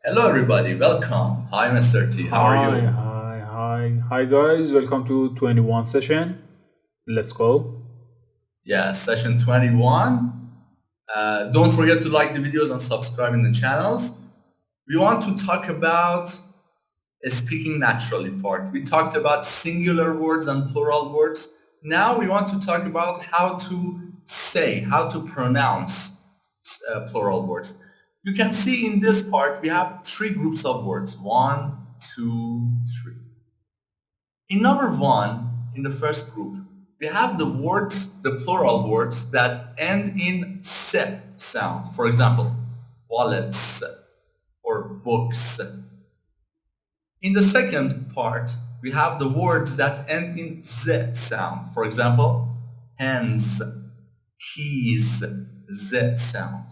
Hello, everybody. Welcome. Hi, Mr. T. How are Hi, you? hi, hi, hi, guys. Welcome to 21 session. Let's go. Yeah, session 21. Don't forget to like the videos and subscribe in the channels. We want to talk about a speaking naturally part. We talked about singular words and plural words. Now we want to talk about how to say, how to pronounce plural words. You can see in this part we have three groups of words. One, two, three. In number one, in the first group, we have the words, the plural words that end in se sound. For example, wallets or books. In the second part, we have the words that end in z sound. For example, hands, keys, z sound.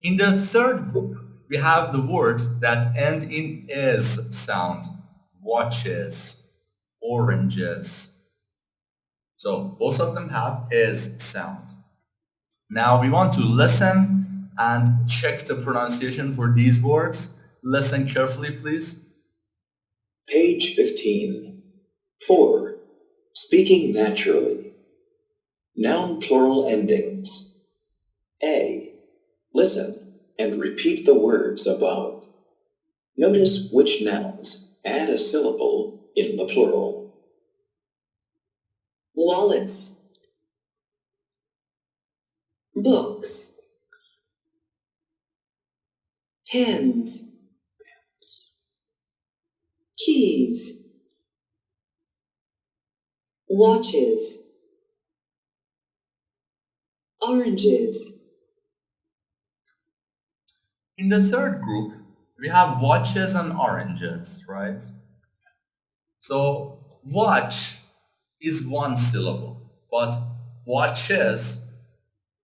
In the third group, we have the words that end in is sound. Watches, oranges. So both of them have is sound. Now we want to listen and check the pronunciation for these words. Listen carefully, please. Page 15. 4. Speaking naturally. Noun plural endings. A. Listen and repeat the words above. Notice which nouns add a syllable in the plural. Wallets, books, pens, keys, watches, oranges, In the third group, we have watches and oranges, right? So watch is one syllable, but watches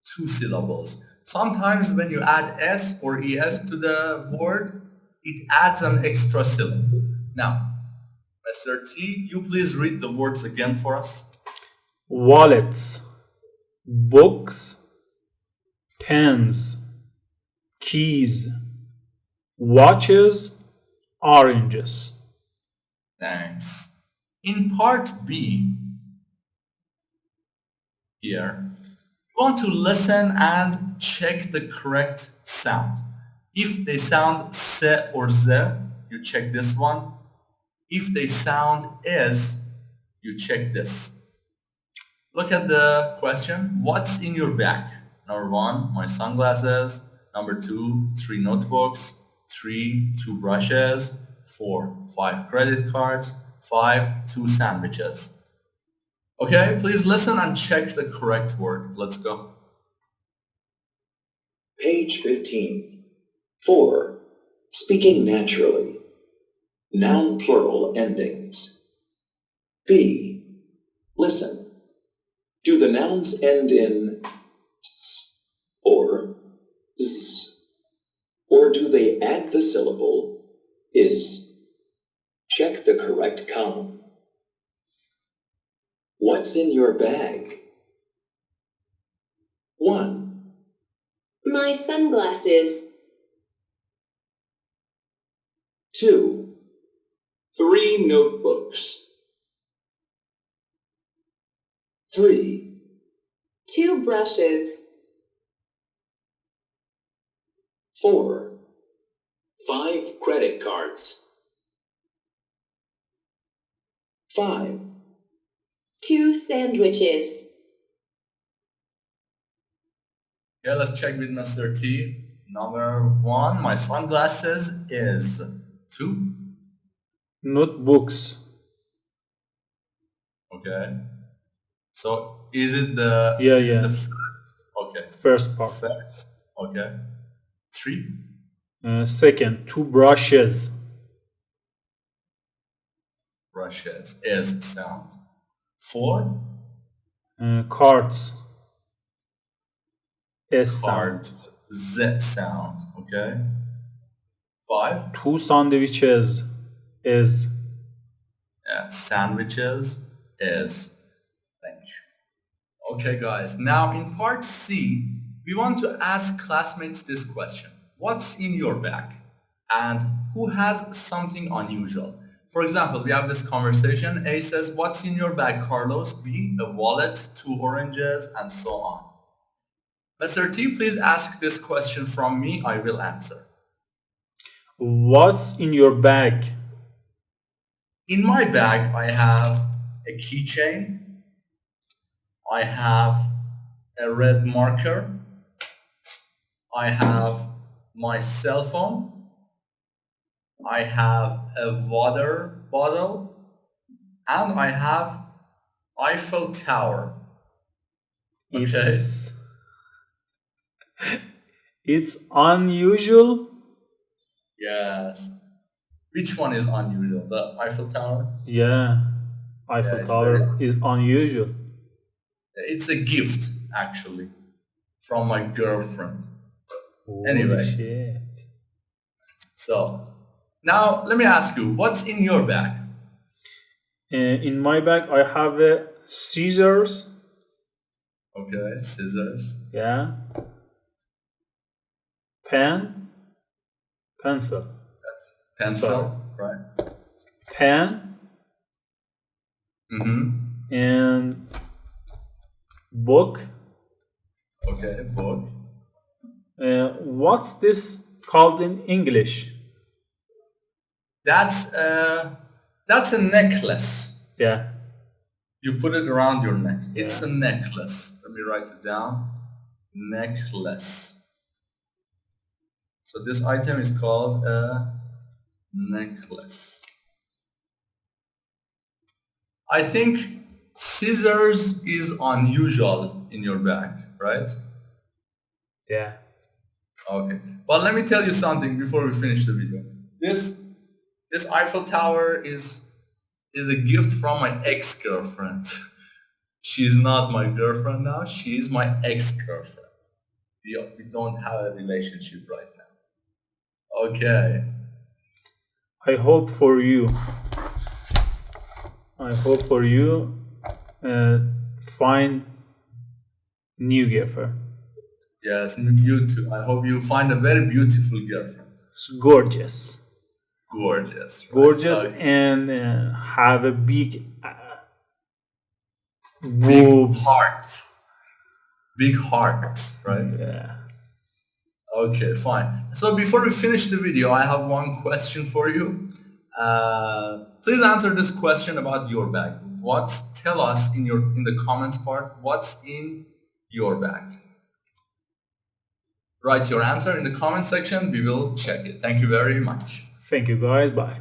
two syllables. Sometimes when you add s or es to the word, it adds an extra syllable. Now, Mr. T, you please read the words again for us. Wallets, books, pens, keys, watches, oranges. Thanks. In part B, here, you want to listen and check the correct sound. If they sound se or ze, you check this one. If they sound is, you check this. Look at the question. What's in your bag? Number one, my sunglasses. Number two, three notebooks. Three, two brushes. Four, five credit cards. Five, two sandwiches. Okay, please listen and check the correct word. Let's go. Page 15. 4. Speaking naturally. Noun plural endings. B. Listen. Do the nouns end in s or z? Or do they add the syllable is? Check the correct column. What's in your bag? 1, my sunglasses, 2, 3 notebooks. 3, 2 brushes, 4, 5 credit cards. 5, 2 sandwiches, Yeah, let's check with Mr. T. Number one, my sunglasses is two. Notebooks. Okay. So is it the Yeah, is it yeah. the first? Okay. First part. First. Okay. Three Second, two brushes. brushes is sound. Four Cards. S sound. cards z sound. Okay. Five Two sandwiches. Is. sandwiches is. Thank you. Okay, guys. Now in part C, we want to ask classmates this question: what's in your bag? and who has something unusual. For example, we have this conversation. A says, "What's in your bag, Carlos?" B, "A wallet, 2 oranges," and so on. Mr. T, please ask this question from me. I will answer. What's in your bag? In my bag, I have a keychain. I have a red marker. I have my cell phone. I have a water bottle, and I have Eiffel Tower. Okay. It's unusual. Yes. Which one is unusual? The Eiffel Tower? Yeah, Eiffel it's Tower is unusual. It's a gift, actually, from my girlfriend. Holy Anyway. shit. So, now let me ask you, what's in your bag? In my bag, I have scissors. Okay, scissors. Yeah. Pen. Pencil. That's pencil, Sorry. right? Pen. Mm-hmm. And book. Okay, book. What's this called in English? That's a necklace. Yeah. You put it around your neck. It's Yeah. a necklace. Let me write it down. Necklace. So this item is called a necklace. I think scissors is unusual in your bag, right? Yeah. Okay. But let me tell you something before we finish the video. This Eiffel Tower is a gift from my ex-girlfriend. She's not my girlfriend now. She is my ex-girlfriend. We don't have a relationship right now. Okay. I hope for you. Find new girlfriend. Yes, you too. I hope you find a very beautiful girlfriend. It's gorgeous. Gorgeous. Right? Gorgeous Okay. and have a big boobs. Big heart, right? Yeah. Okay, fine. So before we finish the video, I have one question for you. Please answer this question about your bag. Tell us in the comments part, what's in your bag? Write your answer in the comment section. We will check it. Thank you very much. Thank you guys. Bye.